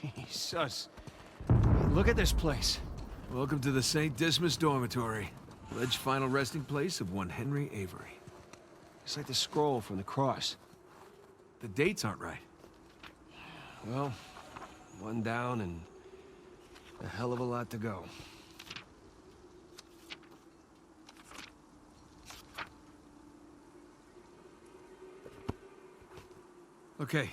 Jesus. Look at this place. Welcome to the St. Dismas Dormitory. Alleged final resting place of one Henry Avery. It's like the scroll from the cross. The dates aren't right. Well, one down and a hell of a lot to go. Okay.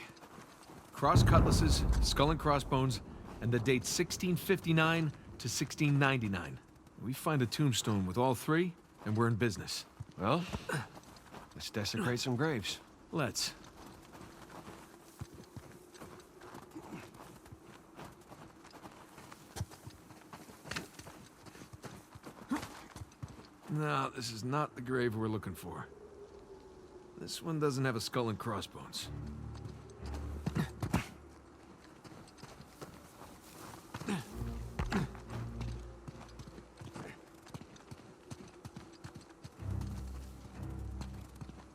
Cross cutlasses, skull and crossbones, and the date 1659 to 1699. We find a tombstone with all three, and we're in business. Well, let's desecrate some graves. Let's. No, this is not the grave we're looking for. This one doesn't have a skull and crossbones.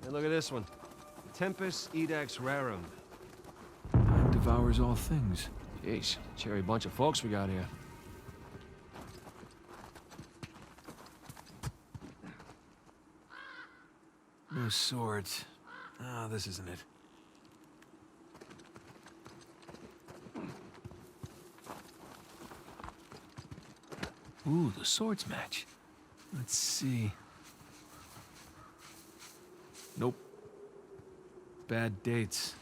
And look at this one. Tempus Edax Rerum. Time devours all things. Jeez, cherry bunch of folks we got here. No swords. Ah, this isn't it. Ooh, the swords match. Let's see. Nope. Bad dates.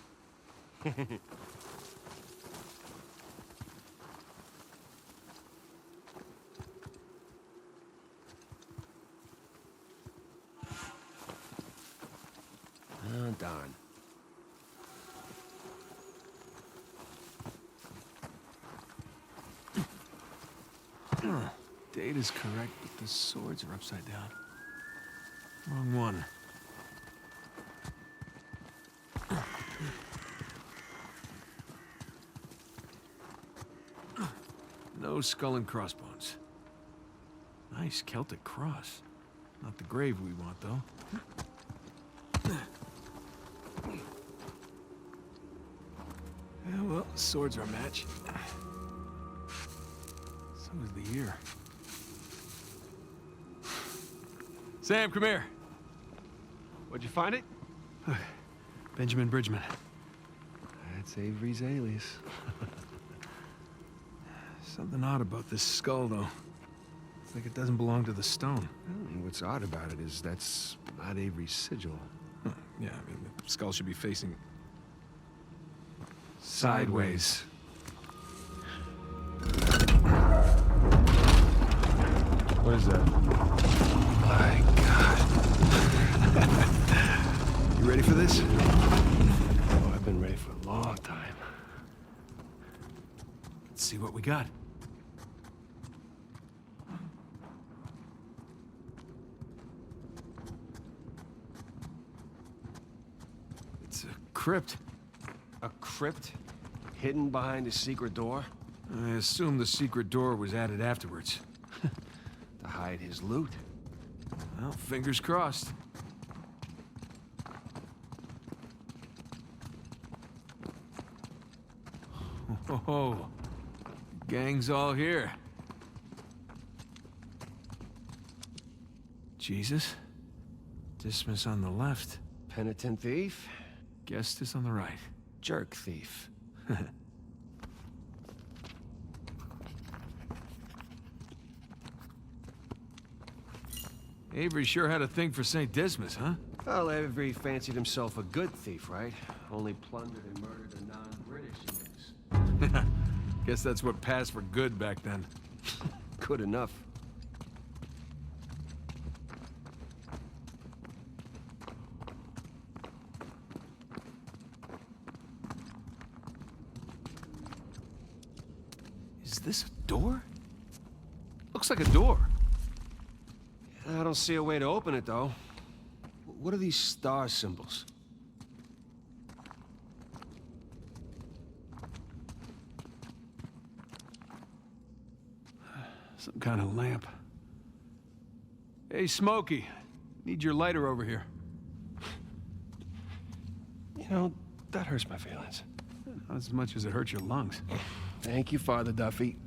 Oh, darn. Date is correct, but the swords are upside down. Wrong one. No skull and crossbones. Nice Celtic cross. Not the grave we want, though. Yeah, well, swords are a match. So is the year. Sam, come here. What'd you find it? Benjamin Bridgman. That's Avery's alias. Something odd about this skull, though. It's like it doesn't belong to the stone. What's odd about it is that's not Avery's sigil. Huh, yeah, I mean, the skull should be facing Sideways. What is that? My God. You ready for this? Oh, I've been ready for a long time. Let's see what we got. It's a crypt. A crypt? Hidden behind a secret door? I assume the secret door was added afterwards. To hide his loot? Well, fingers crossed. Oh, gang's all here. Jesus. Dismas on the left. Penitent thief? Gestus on the right. Jerk thief. Avery sure had a thing for St. Dismas, huh? Well, Avery fancied himself a good thief, right? Only plundered and murdered the non-British things. Guess that's what passed for good back then. Good enough. Is this a door? Looks like a door. I don't see a way to open it, though. What are these star symbols? Some kind of lamp. Hey, Smokey. Need your lighter over here. You know, that hurts my feelings. Not as much as it hurts your lungs. Thank you, Father Duffy.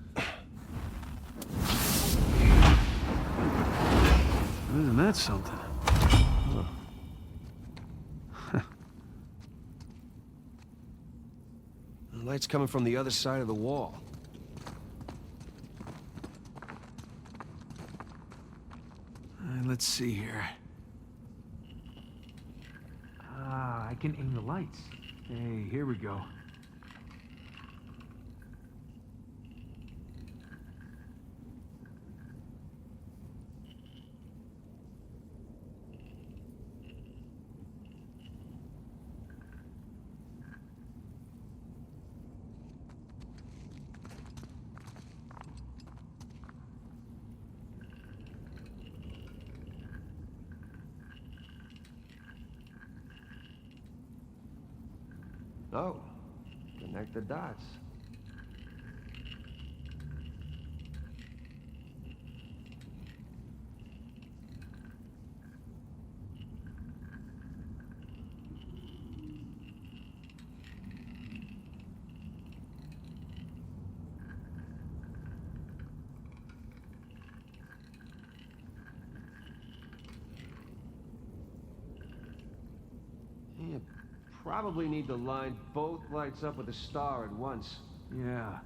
Isn't that something? The light's coming from the other side of the wall. Let's see here. Ah, I can aim the lights. Hey, here we go. Oh, connect the dots. You probably need to line both lights up with a star at once. Yeah.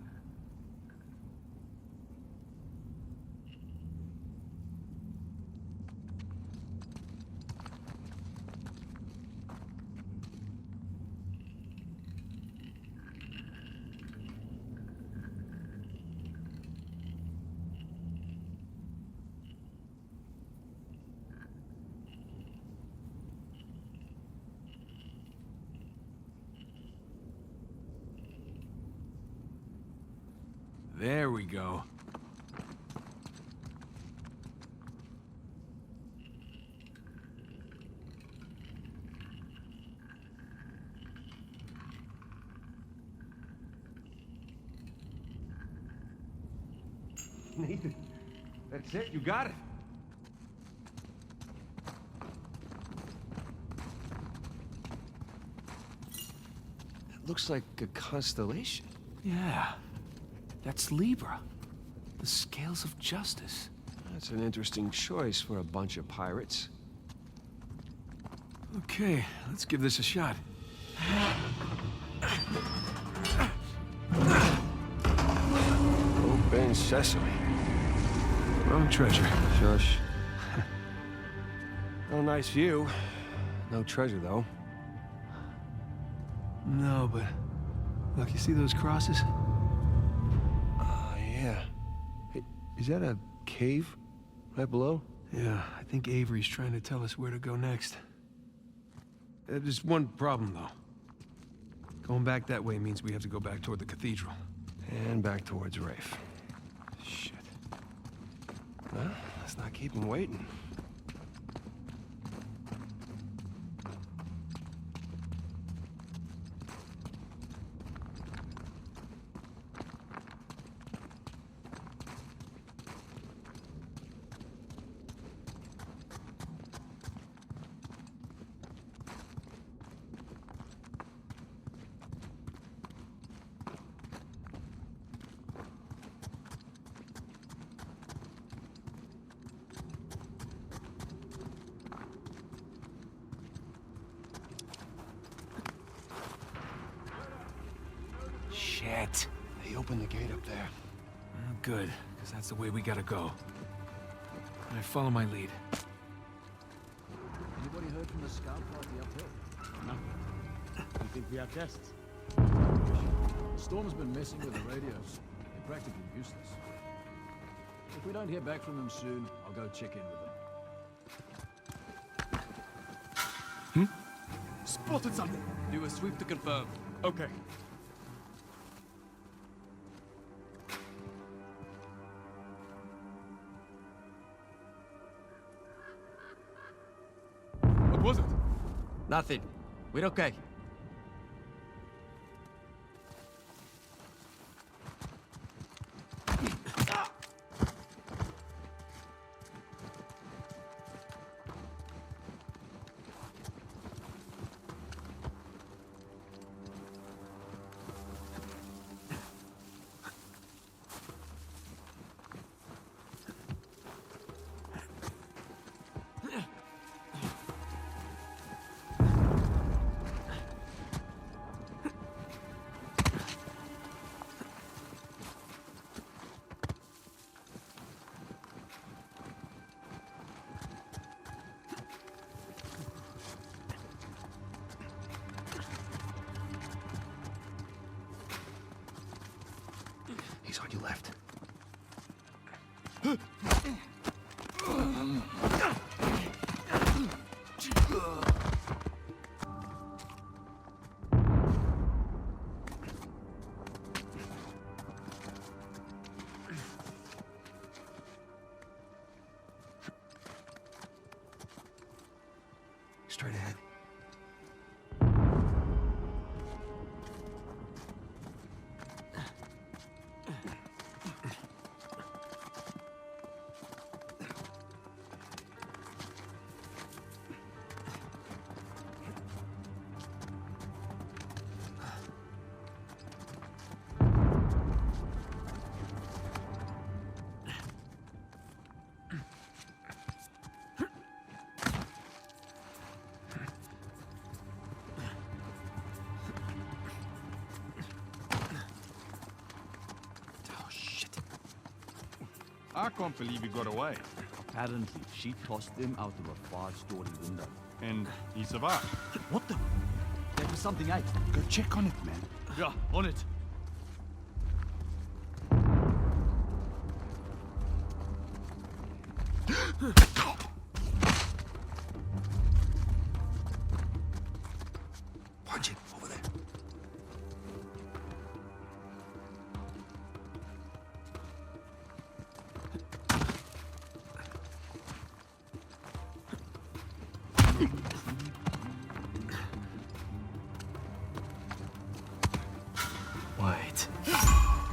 There we go. Nathan, that's it, you got it. It looks like a constellation. Yeah. That's Libra. The scales of justice. That's an interesting choice for a bunch of pirates. Okay, let's give this a shot. Open sesame. Wrong treasure. Shush. Oh, nice view. No treasure, though. No, but... Look, you see those crosses? Oh, yeah. Hey, is that a cave right below? Yeah, I think Avery's trying to tell us where to go next. There's one problem, though. Going back that way means we have to go back toward the cathedral. And back towards Rafe. Shit. Well, let's not keep him waiting. Shit. They opened the gate up there. Good, because that's the way we gotta go. I follow my lead. Anybody heard from the scout party up here? Nothing. You think we have tests? Storm's been messing with the radios. They're practically useless. If we don't hear back from them soon, I'll go check in with them. Spotted something. Do a sweep to confirm. Okay. What was it? Nothing. We're okay. Enemies on your left. Straight ahead. I can't believe he got away. Apparently, she tossed him out of a five-story window. And he survived. What the? There was something out. Go check on it, man. Yeah, on it. Punch it over there. Wait.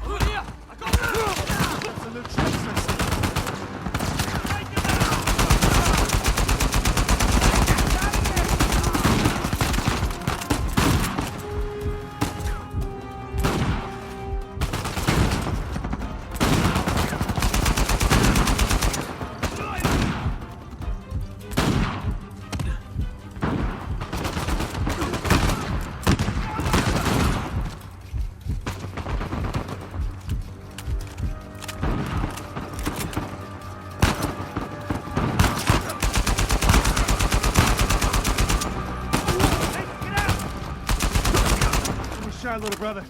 Over here! I got it! Absolute trespass. Shy, little brother.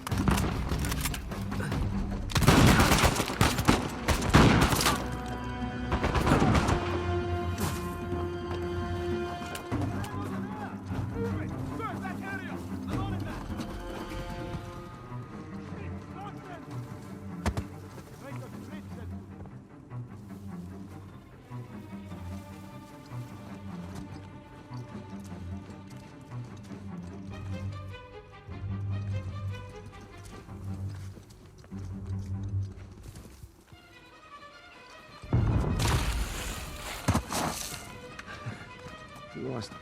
You lost him.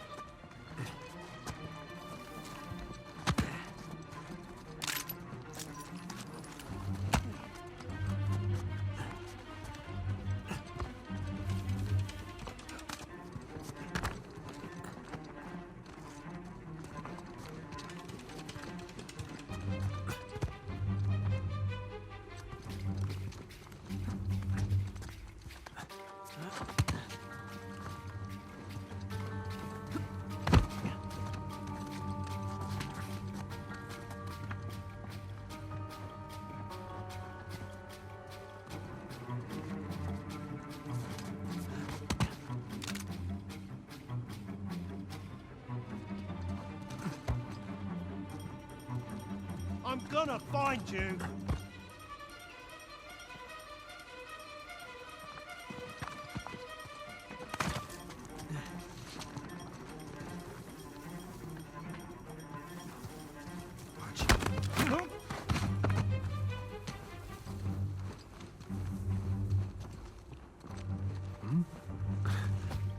I'm gonna find you!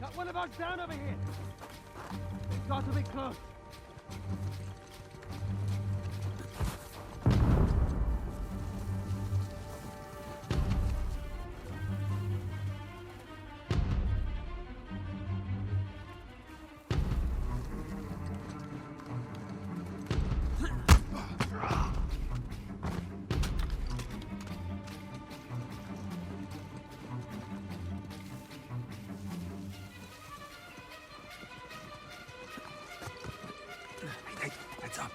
Got one of us down over here! It's got to be close! Hey, heads up.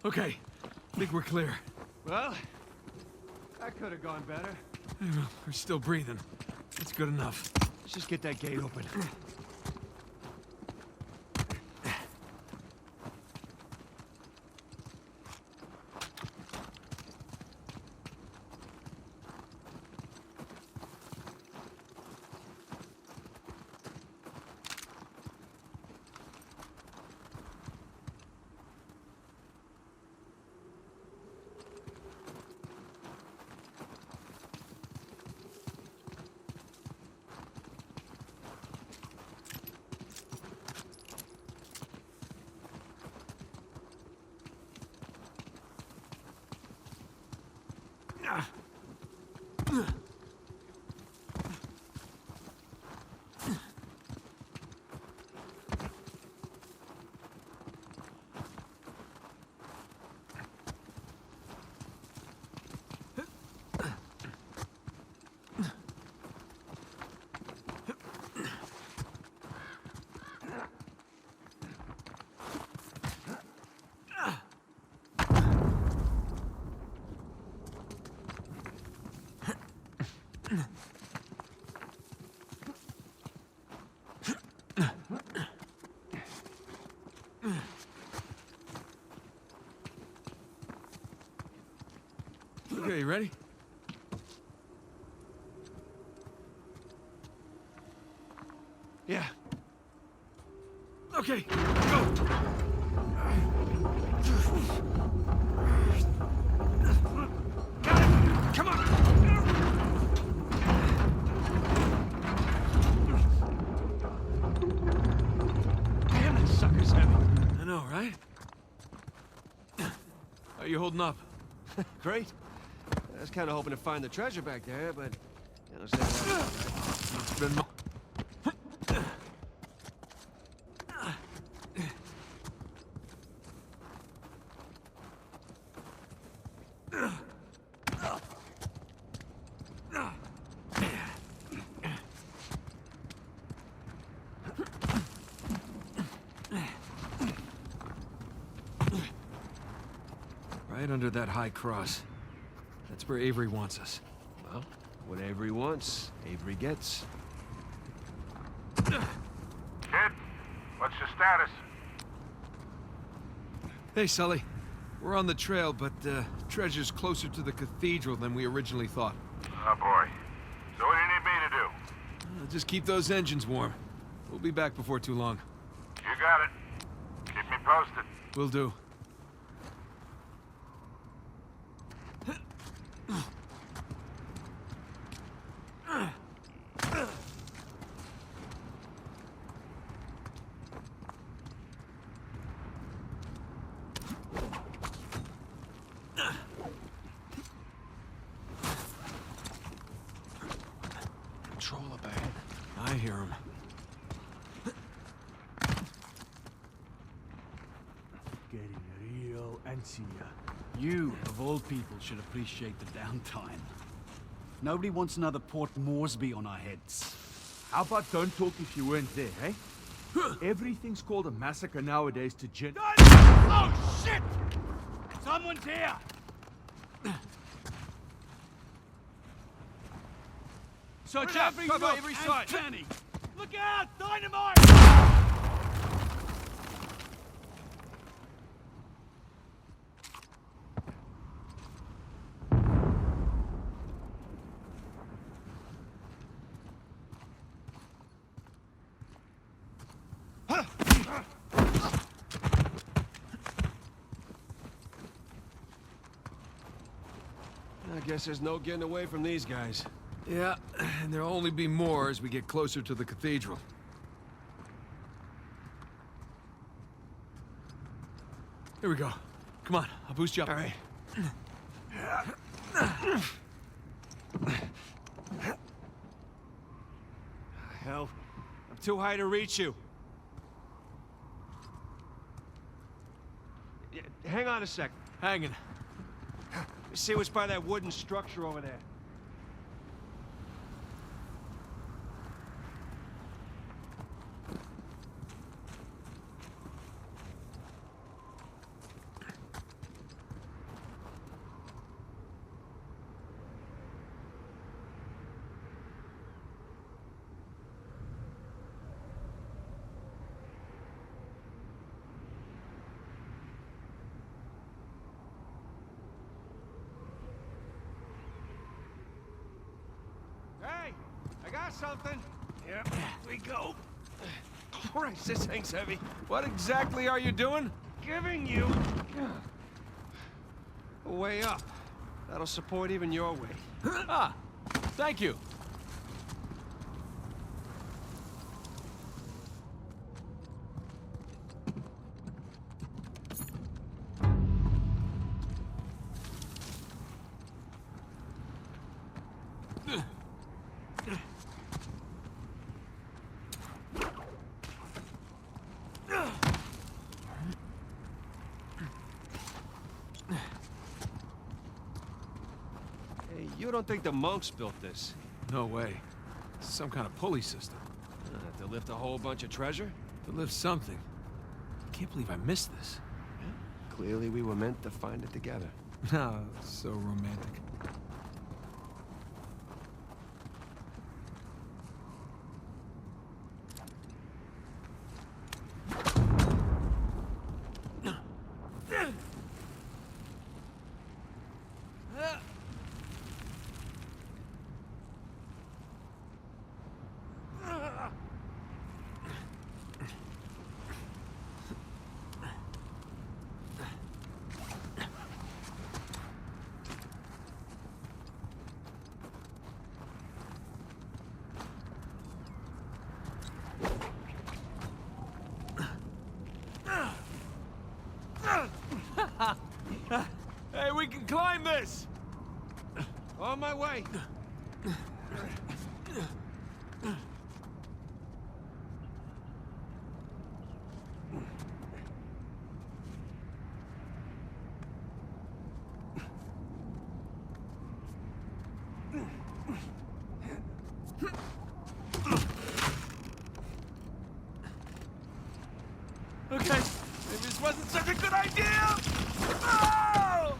Okay, I think we're clear. Well, that could have gone better. We're still breathing. That's good enough. Let's just get that gate open. Okay, you ready? Yeah. Okay, go! Come on! Damn, that sucker's heavy. I know, right? How you holding up? Great. I was kind of hoping to find the treasure back there, but... You know, say that, It's been right under that high cross. That's where Avery wants us. well, what Avery wants, Avery gets. Kid, what's your status? Hey, Sully. We're on the trail, but treasure's closer to the cathedral than we originally thought. Oh boy. So what do you need me to do? Just keep those engines warm. We'll be back before too long. You got it. Keep me posted. Will do. Patrol up ahead. I hear him. Getting real antsy. You, of all people, should appreciate the downtime. Nobody wants another Port Moresby on our heads. How about don't talk if you weren't there, hey? Everything's called a massacre nowadays to Oh, shit! Someone's here! Search every Cover nook every and side. cranny. Look out! Dynamite! I guess there's no getting away from these guys. Yeah, and there'll only be more as we get closer to the cathedral. Here we go. Come on, I'll boost you up. All right. Hell, I'm too high to reach you. Yeah, hang on a sec. Hanging. See what's by that wooden structure over there. Got something? Yep, we go. Christ, this thing's heavy. What exactly are you doing? Giving you a way up. That'll support even your weight. Ah, thank you. Hey, you don't think the monks built this? No way. Some kind of pulley system. To lift a whole bunch of treasure? To lift something. I can't believe I missed this. Clearly we were meant to find it together. No, so romantic. Hey, we can climb this! On my way. Okay, maybe this wasn't such a good idea! Oh!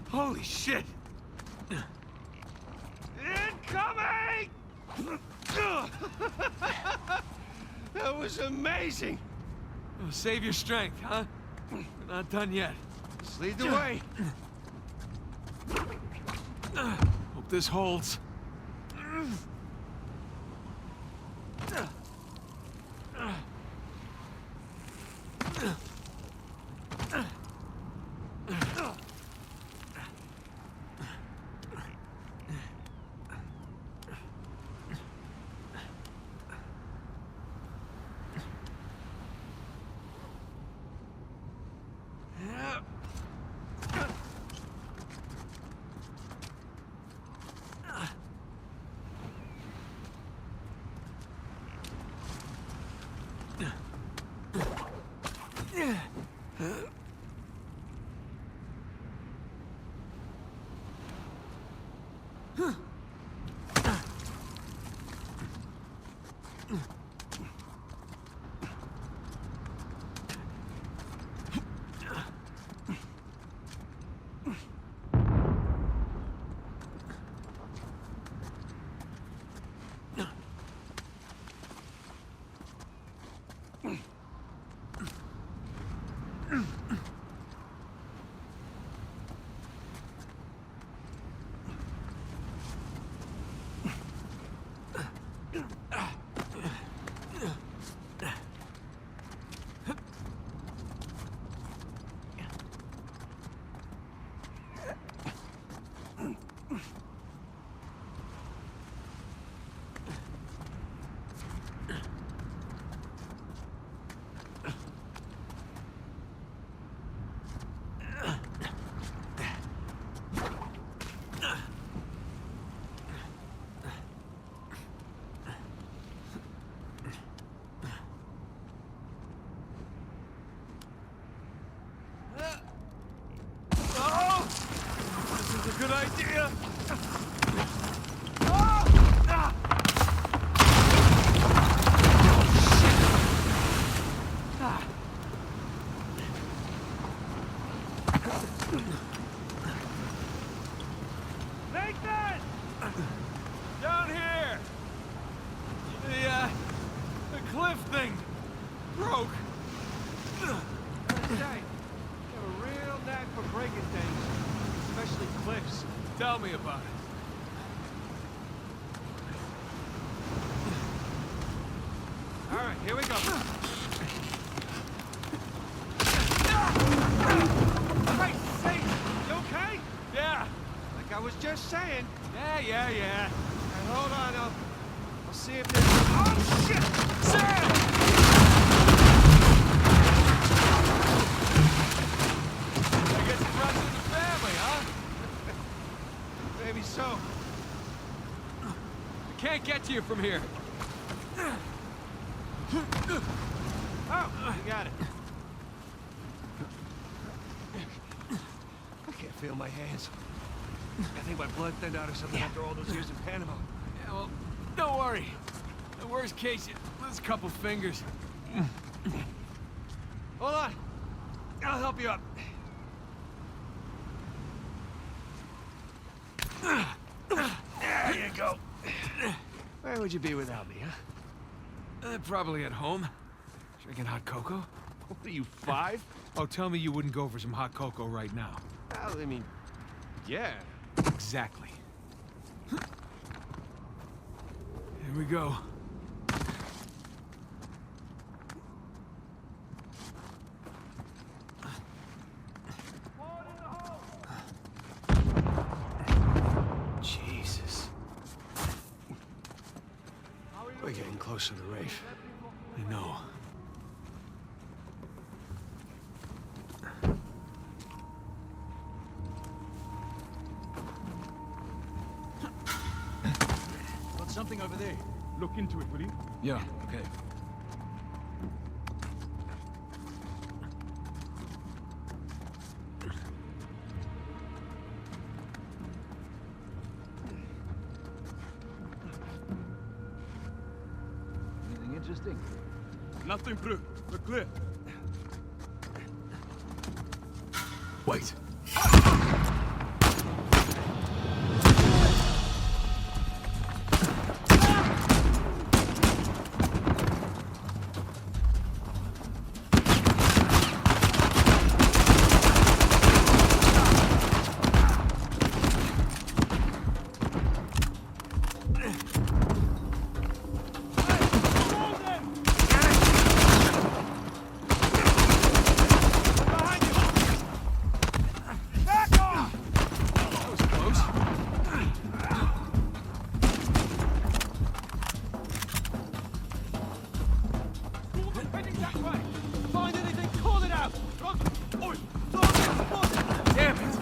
Holy shit! Incoming! That was amazing. Oh, save your strength, huh? We're not done yet. Just lead the way. Hope this holds. Good idea! Nathan! Down here! The cliff thing broke. Say, you have a real knack for breaking things, especially cliffs. Tell me about it. All right, here we go. Christ's sake! You okay? Yeah. Like I was just saying. Yeah. Hey, hold on, I'll see if there's... Oh, shit! Sam! I guess it runs in the family, huh? Maybe so. I can't get to you from here. Oh, you got it. I can't feel my hands. I think my blood thinned out or something after all those years in Panama. Yeah, well, don't worry. The worst case, you lose a couple fingers. Hold on. I'll help you up. There you go. Where would you be without me, huh? Probably at home. Drinking hot cocoa. What are you, 5? Oh, tell me you wouldn't go for some hot cocoa right now. Well, I mean, yeah. Exactly. Here we go. Jesus. We're getting close to the reef. I know. Got something over there. Look into it, will you? Yeah, okay. Anything interesting? Nothing, Prue. We're clear. Wait. Damn it!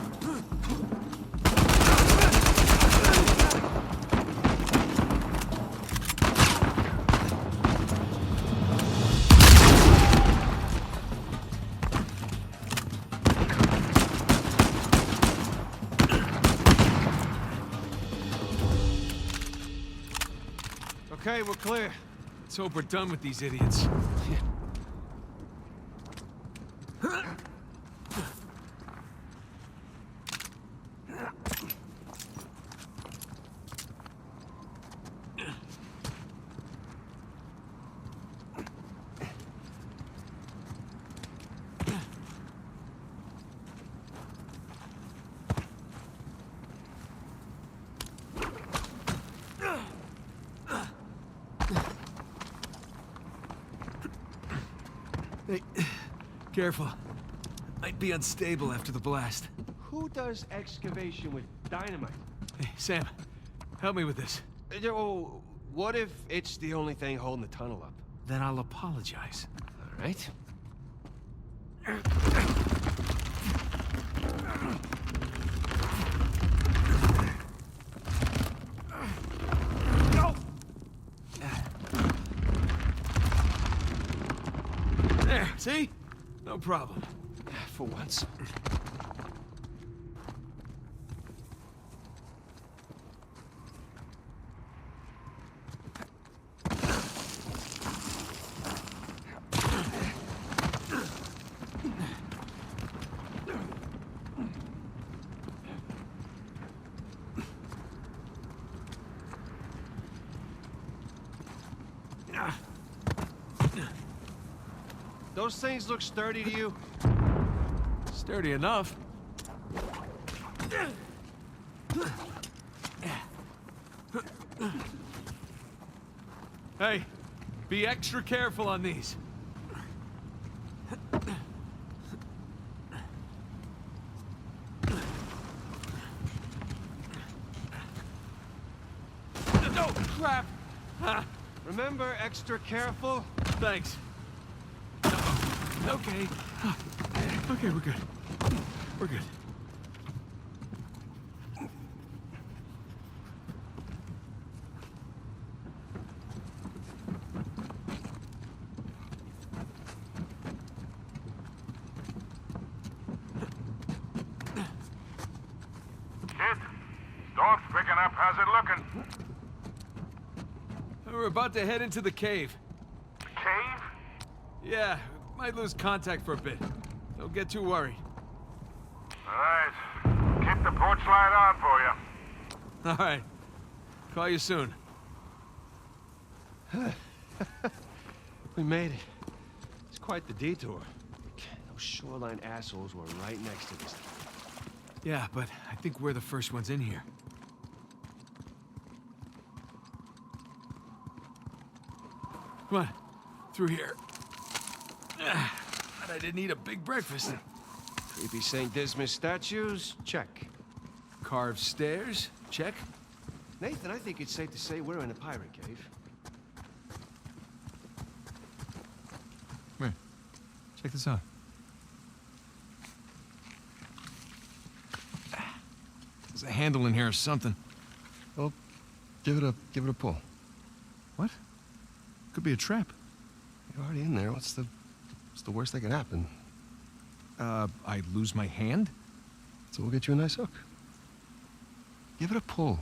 Okay, we're clear. Let's hope we're done with these idiots. Hey, careful. Might be unstable after the blast. Who does excavation with dynamite? Hey, Sam, help me with this. Oh, what if it's the only thing holding the tunnel up? Then I'll apologize. All right. Go! There, see? No problem. For once. Those things look sturdy to you? Sturdy enough. Hey, be extra careful on these. No, crap! Ah, Remember, extra careful? thanks. Okay. Okay, we're good. We're good. Kid, storm's picking up. How's it looking? We're about to head into the cave. Cave? Yeah, might lose contact for a bit. Don't get too worried. All right. Keep the porch light on for you. All right. Call you soon. We made it. It's quite the detour. Those shoreline assholes were right next to this. Yeah, but I think we're the first ones in here. Come on, through here. But I didn't eat a big breakfast. Creepy St. Dismas statues? Check. Carved stairs? Check. Nathan, I think it's safe to say we're in a pirate cave. Come here. Check this out. There's a handle in here or something. Well, give it a pull. What? Could be a trap. You're already in there. What's the worst that can happen? I lose my hand? So we'll get you a nice hook. Give it a pull.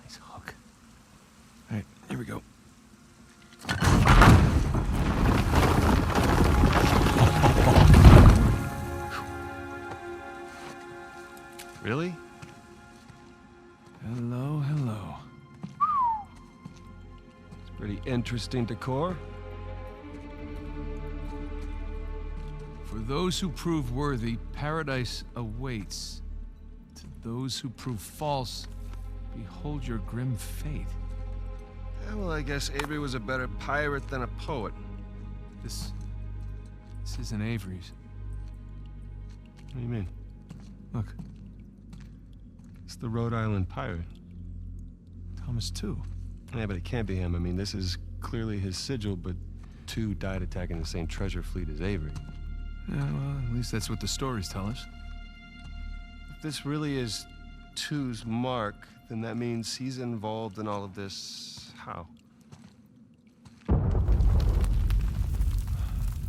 Nice hook. All right, here we go. Really? Hello, hello. It's pretty interesting decor. For those who prove worthy, paradise awaits. To those who prove false, behold your grim fate. Yeah, well, I guess Avery was a better pirate than a poet. This isn't Avery's. What do you mean? Look, It's the Rhode Island pirate. Thomas too. Yeah, but it can't be him. I mean, this is clearly his sigil, but two died attacking the same treasure fleet as Avery. Yeah, well, at least that's what the stories tell us. If this really is Two's mark, then that means he's involved in all of this. How?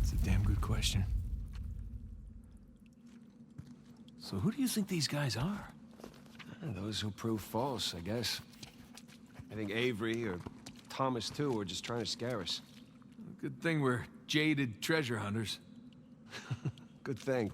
It's a damn good question. So who do you think these guys are? Those who prove false, I guess. I think Avery or Thomas too were just trying to scare us. Good thing we're jaded treasure hunters. Good thing.